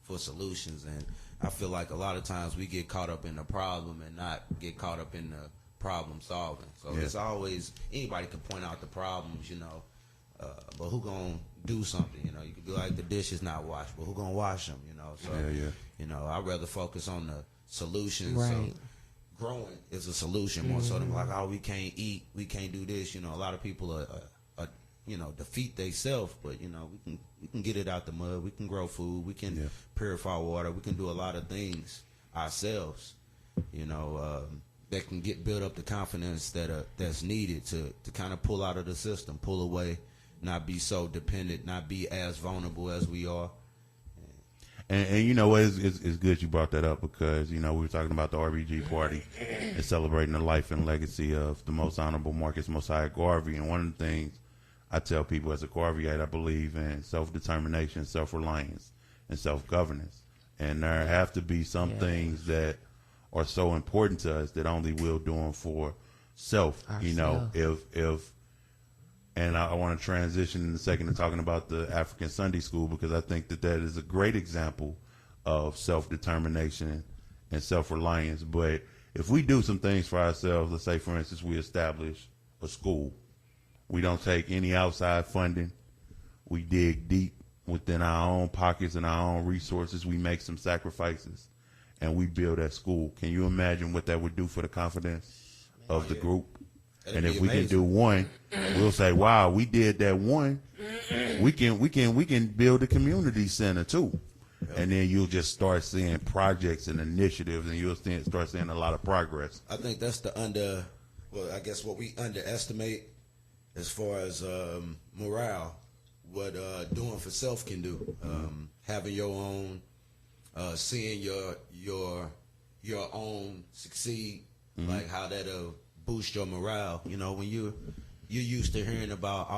for solutions. And I feel like a lot of times we get caught up in the problem and not get caught up in the problem solving. So it's always, anybody can point out the problems, but who gonna do something? You could be like, the dish is not washed, but who gonna wash them? So I'd rather focus on the solutions. Right. So growing is a solution more so than like, oh, we can't eat, we can't do this. A lot of people are defeat themselves, but we can get it out the mud. We can grow food. We can purify water. We can do a lot of things ourselves. That can build up the confidence that's needed to kind of pull out of the system, pull away, not be so dependent, not be as vulnerable as we are. And it's good you brought that up because, we were talking about the RBG party and celebrating the life and legacy of the most honorable Marcus Mosiah Garvey. And one of the things I tell people as a Garveyite, I believe in self-determination, self-reliance, and self-governance. And there have to be some things that are so important to us that only we'll do them for self. And I want to transition in a second to talking about the African Sunday School because I think that is a great example of self-determination and self-reliance. But if we do some things for ourselves, let's say, for instance, we establish a school. We don't take any outside funding. We dig deep within our own pockets and our own resources. We make some sacrifices, and we build that school. Can you imagine what that would do for the confidence of the group? And if we can do one, we'll say, "Wow, we did that one. We can build a community center too." And then you'll just start seeing projects and initiatives, and you'll start seeing a lot of progress. I think that's what we underestimate as far as morale. What doing for self can do. Having your own, seeing your own succeed, like how that'll boost your morale. When you're used to hearing about,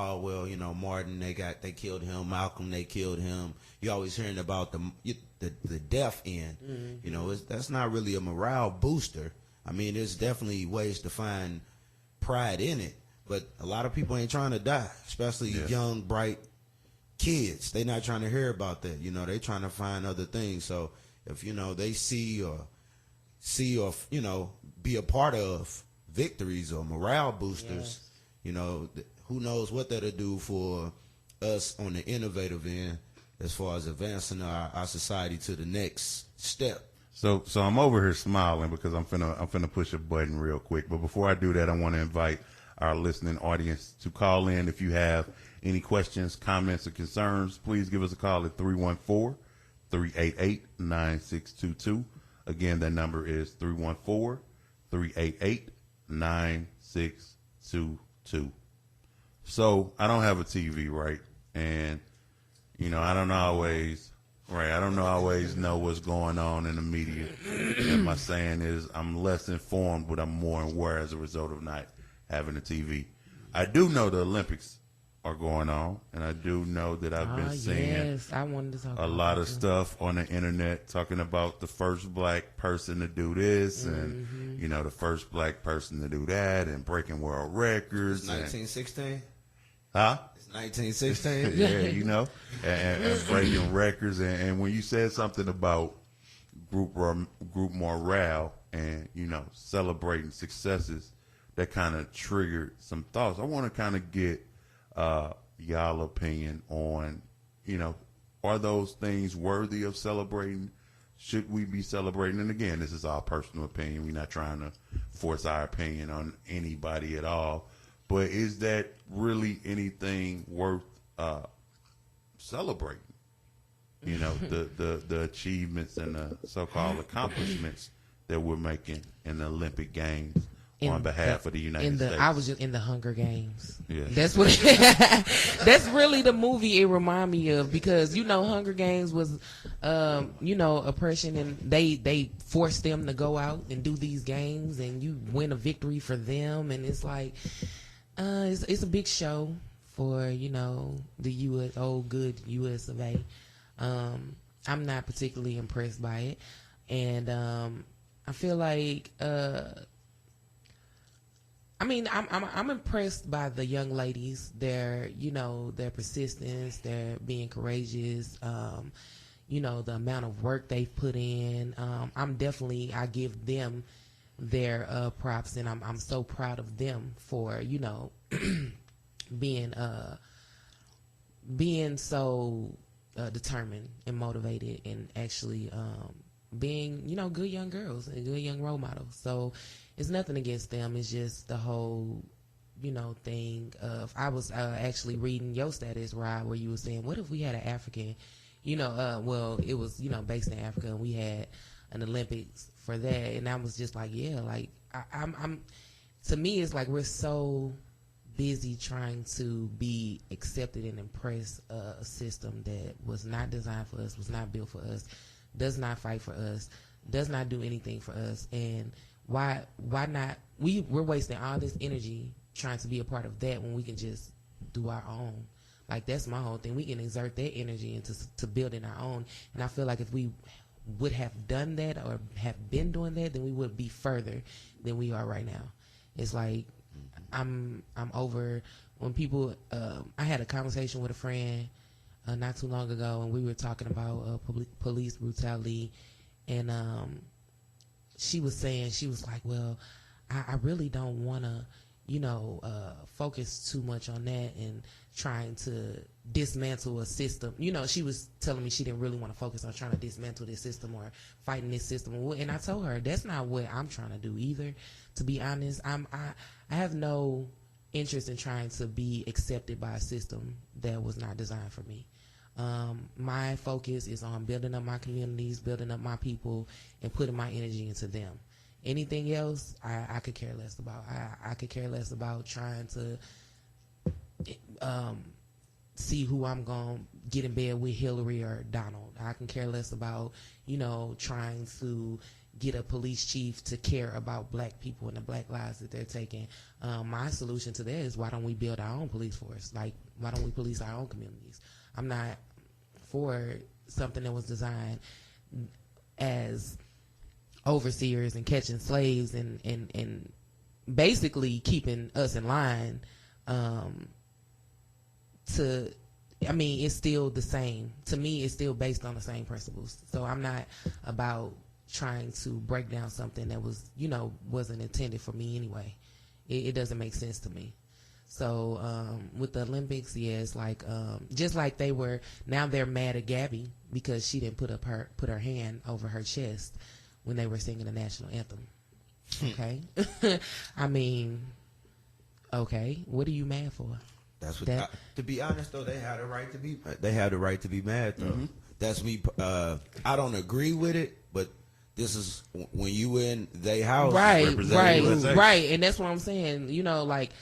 Martin, they killed him, Malcolm, they killed him. You're always hearing about the death end. That's not really a morale booster. I mean, there's definitely ways to find pride in it, but a lot of people ain't trying to die, especially young, bright kids. They're not trying to hear about that. They're trying to find other things. So if they see or be a part of victories or morale boosters, who knows what that'll do for us on the innovative end as far as advancing our society to the next step. So I'm over here smiling because I'm finna push a button real quick. But before I do that, I want to invite our listening audience to call in. If you have any questions, comments, or concerns, please give us a call at 314-388-9622. Again, that number is 314-388-9622. So I don't have a TV, right? And, I don't always know what's going on in the media. And my saying is I'm less informed, but I'm more aware as a result of not having a TV. I do know the Olympics are going on, and I do know that I've been seeing I wanted to talk a lot of stuff on the internet talking about the first black person to do this and, the first black person to do that and breaking world records. It's 1916? Huh? It's 1916? Yeah, and breaking records. And when you said something about group morale and, celebrating successes, that kind of triggered some thoughts. I want to kind of get y'all opinion on, are those things worthy of celebrating? Should we be celebrating? And again, this is our personal opinion. We're not trying to force our opinion on anybody at all. But is that really anything worth celebrating? The achievements and the so-called accomplishments that we're making in the Olympic Games on behalf of the United States. I was just in the Hunger Games. Yeah. That's what. That's really the movie it remind me of because Hunger Games was, oppression, and they forced them to go out and do these games, and you win a victory for them, and it's like, it's a big show for the U.S. old good U.S. of A. I'm not particularly impressed by it, and I feel like. I'm impressed by the young ladies. Their persistence, their being courageous. you know, the amount of work they've put in. I give them their props, and I'm so proud of them for, you know, being so determined and motivated, and actually being, you know, good young girls and good young role models. So it's nothing against them. It's just the whole, you know, thing of, I was actually reading your status, Rod, where you were saying, what if we had an African, you know, well, it was, you know, based in Africa, and we had an Olympics for that. And I was just like, yeah, like I'm to me, it's like we're so busy trying to be accepted and impress a system that was not designed for us, was not built for us, does not fight for us, does not do anything for us. And why not? We're wasting all this energy trying to be a part of that when we can just do our own. Like, that's my whole thing. We can exert that energy into building our own. And I feel like if we would have done that, or have been doing that, then we would be further than we are right now. It's like, I'm over when people. I had a conversation with a friend not too long ago, and we were talking about police brutality, and she was saying, she was like, well, I really don't want to, you know, focus too much on that and trying to dismantle a system. You know, she was telling me she didn't really want to focus on trying to dismantle this system or fighting this system. And I told her, that's not what I'm trying to do either. To be honest, I have no interest in trying to be accepted by a system that was not designed for me. My focus is on building up my communities, building up my people, and putting my energy into them. Anything else, I could care less about. I could care less about trying to see who I'm going to get in bed with, Hillary or Donald. I can care less about, you know, trying to get a police chief to care about black people and the black lives that they're taking. My solution to that is, why don't we build our own police force? Like, why don't we police our own communities? I'm not for something that was designed as overseers and catching slaves and basically keeping us in line. I mean, it's still the same. To me, it's still based on the same principles. So I'm not about trying to break down something that was, you know, wasn't intended for me anyway. It doesn't make sense to me. So with the Olympics, yeah, it's like just like now they're mad at Gabby because she didn't put her hand over her chest when they were singing the national anthem. Okay, I mean, okay, what are you mad for? That's what. To be honest, though, they had a right to be. They had the right to be mad, though. Mm-hmm. That's me. I don't agree with it, but this is when you in they house, right, and that's what I'm saying. You know, like,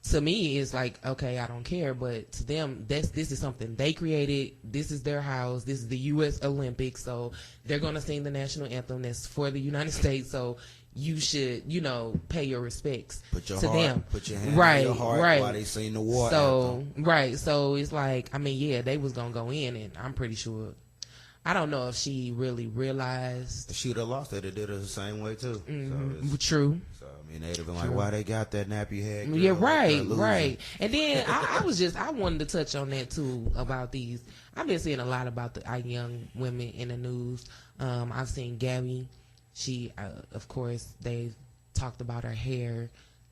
to me, it's like, okay, I don't care, but to them, this is something they created. This is their house. This is the U.S. Olympics, so they're gonna sing the national anthem. That's for the United States, so you should, you know, pay your respects to them. Put your hand on your heart while they sing the war anthem. Right. So it's like, I mean, yeah, they was gonna go in, and I'm pretty sure. I don't know if she really realized. If she'd have lost it, it did her the same way too. Mm-hmm. So true. So I mean, they'd have been like, "Why they got that nappy head?" Girl? Yeah, right. And then I wanted to touch on that too about these. I've been seeing a lot about our young women in the news. I've seen Gabby. She, of course, they've talked about her hair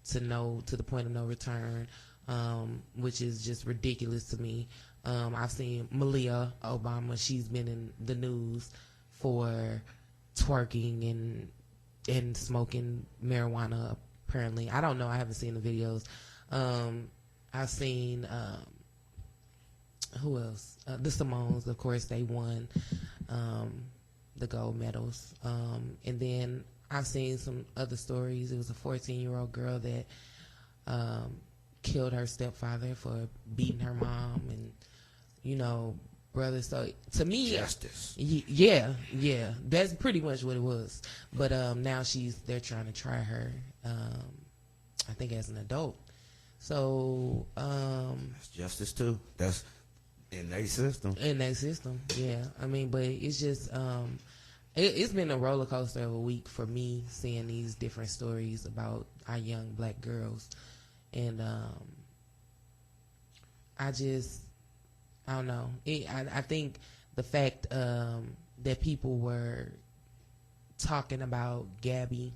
to the point of no return, which is just ridiculous to me. I've seen Malia Obama. She's been in the news for twerking and smoking marijuana, apparently. I don't know. I haven't seen the videos. I've seen, who else? The Simones, of course, they won the gold medals. And then I've seen some other stories. It was a 14-year-old girl that killed her stepfather for beating her mom, and, you know, brother. So to me, justice. Yeah, that's pretty much what it was. But now they're trying to try her, I think, as an adult. So that's justice too. That's in their system. Yeah. I mean, but it's just it's been a roller coaster of a week for me, seeing these different stories about our young black girls, and I don't know. I think the fact that people were talking about Gabby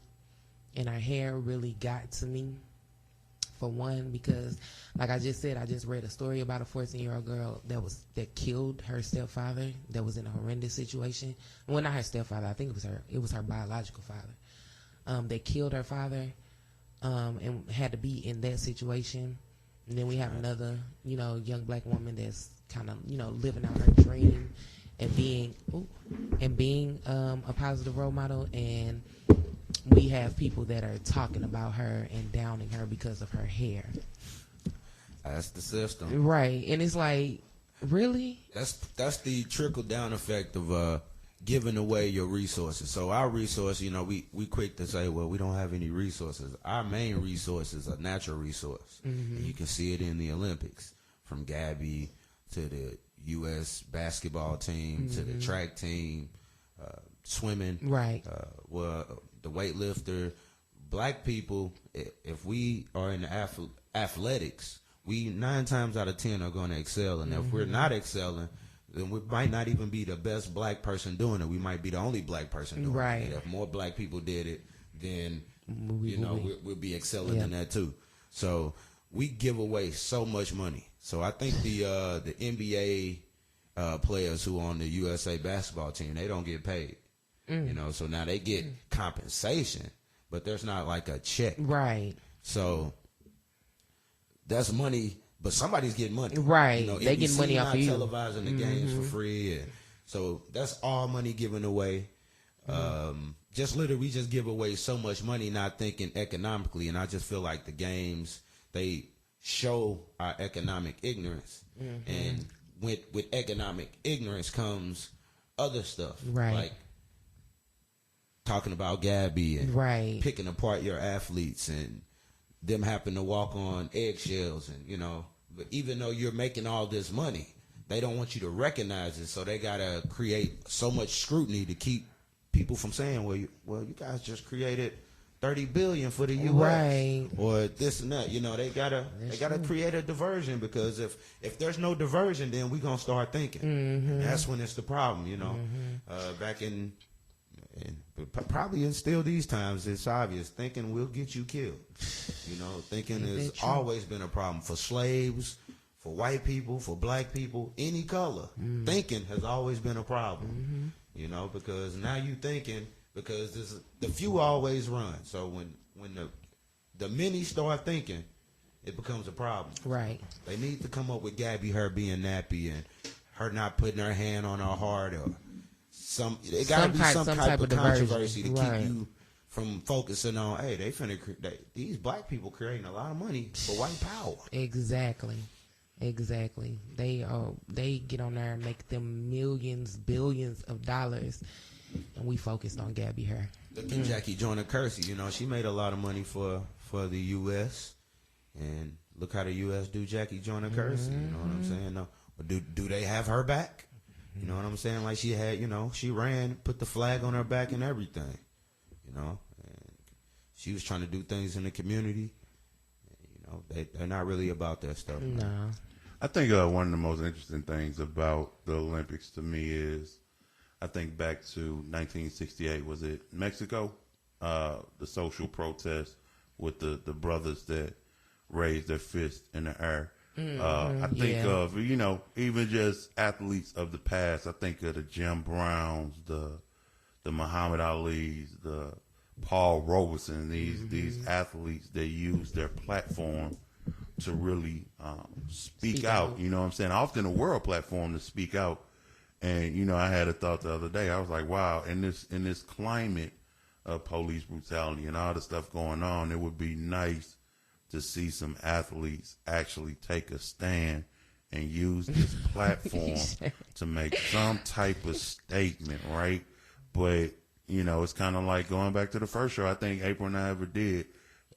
and her hair really got to me. For one, because like I just said, I just read a story about a 14-year-old girl that killed her stepfather, that was in a horrendous situation. Well, not her stepfather, I think it was her biological father. That killed her father, and had to be in that situation. And then we have another, young black woman that's kind of, living out her dream and being a positive role model. And we have people that are talking about her and downing her because of her hair. That's the system. Right. And it's like, really? That's the trickle down effect of giving away your resources. So our resource, we quick to say, well, we don't have any resources. Our main resource is a natural resource. Mm-hmm. And you can see it in the Olympics, from Gabby to the U.S. basketball team to the track team, swimming. Right. The weightlifter. Black people, if we are in athletics, we 9 times out of 10 are going to excel. And if we're not excelling, then we might not even be the best black person doing it. We might be the only black person doing right. it. And if more black people did it, then we'll be excelling in that too. So we give away so much money. So I think the NBA players who are on the USA basketball team, they don't get paid. So now they get compensation, but there's not like a check. Right. So that's money, but somebody's getting money. Right. They get money off of you. Televising the games for free. And so that's all money given away. Just literally, we just give away so much money, not thinking economically. And I just feel like the games, they show our economic ignorance. And with economic ignorance comes other stuff. Right. Like talking about Gabby and picking apart your athletes and them having to walk on eggshells and, but even though you're making all this money, they don't want you to recognize it. So they got to create so much scrutiny to keep people from saying, well, you guys just created $30 billion for the U.S. Right. Or this and that. They gotta create a diversion, because if there's no diversion, then we're gonna start thinking. That's when it's the problem. Back in probably still these times, it's obvious thinking will get you killed. Thinking has always been a problem for slaves, for white people, for black people, any color. Thinking has always been a problem. Because now you thinking, because the few always run. So when the many start thinking, it becomes a problem. Right. They need to come up with Gabby, her being nappy, and her not putting her hand on her heart, or it gotta be some type of controversy to keep you from focusing on, hey, these black people creating a lot of money for white power. Exactly. They get on there and make them millions, billions of dollars, and we focused on Gabby her. Look at Jackie Joyner-Kersee. She made a lot of money for the U.S. and look how the U.S. do Jackie Joyner-Kersee. You know what I'm saying? No, but do they have her back? You know what I'm saying? Like she had, she ran, put the flag on her back and everything. And she was trying to do things in the community. They're not really about that stuff. No. I think one of the most interesting things about the Olympics to me is, I think back to 1968, was it Mexico? The social protest with the brothers that raised their fist in the air. I think of, even just athletes of the past. I think of the Jim Browns, the Muhammad Ali's, the Paul Robeson, these athletes that use their platform to really speak out. You know what I'm saying? Often a world platform to speak out. And, I had a thought the other day. I was like, wow, in this climate of police brutality and all the stuff going on, it would be nice to see some athletes actually take a stand and use this platform to make some type of statement, right? But, it's kind of like going back to the first show I think April and I ever did.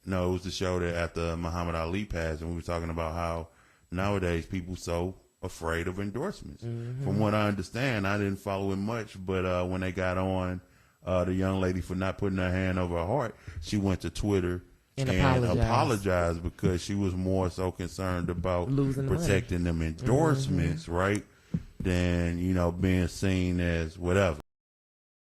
No, it was the show that after Muhammad Ali passed, and we were talking about how nowadays people so afraid of endorsements. From what I understand, I didn't follow it much, but when they got on the young lady for not putting her hand over her heart, she went to Twitter and apologized because she was more so concerned about losing protecting them endorsements, right? than, you know, being seen as whatever.